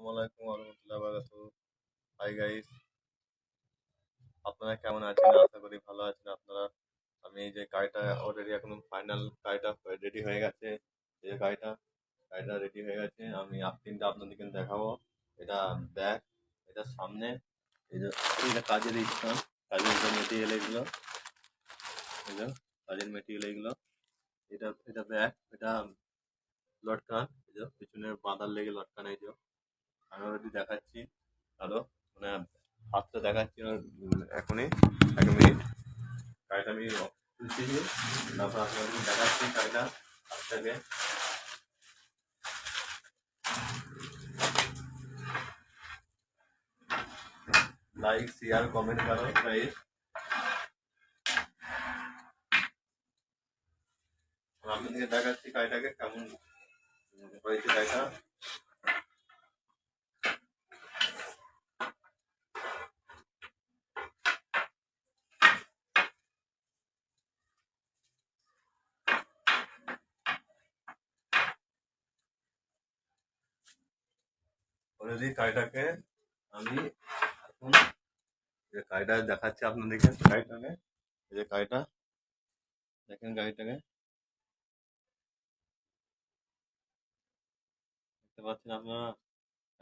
আসসালামু আলাইকুম ওয়া বারাকাতুহু। হাই গাইস, আপনারা কেমন আছেন? আশা করি ভালো আছেন আপনারা। আমি এই যে গাড়িটা অলরেডি এখন ফাইনাল গাড়িটা রেডি হয়ে গেছে। এই যে গাড়িটা রেডি হয়ে গেছে। আমি তিনটা আপনাদেরকে দেখাবো। এটা ব্যাক, এটা সামনে, এই যে এটা কাজের মেটেরিয়াল এগুলো, এই যে কাজের মেটেরিয়াল এগুলো। এটা ব্যাক, এটা লটকান, এই যে পিছনের বাঁধার লেগে লটকান, এই যে আমি অলরেডি দেখাচ্ছি। আরো মানে হাতটা দেখাচ্ছি এখনই, 1 মিনিট। গাড়িটা আমি তুলছি, তারপর আপনাদের দেখাচ্ছি গাড়িটা হাতটাকে। লাইক শেয়ার কমেন্ট করো গাইস। আপনাদেরকে দেখাচ্ছি গাড়িটাকে কেমন হয়েছে গাড়িটা। অলরেডি গাড়িটাকে আমি এখন গাড়িটা দেখাচ্ছি আপনাদেরকে। গাড়িটাকে, এই যে গাড়িটা দেখেন, গাড়িটাকে দেখতে পাচ্ছেন আপনারা।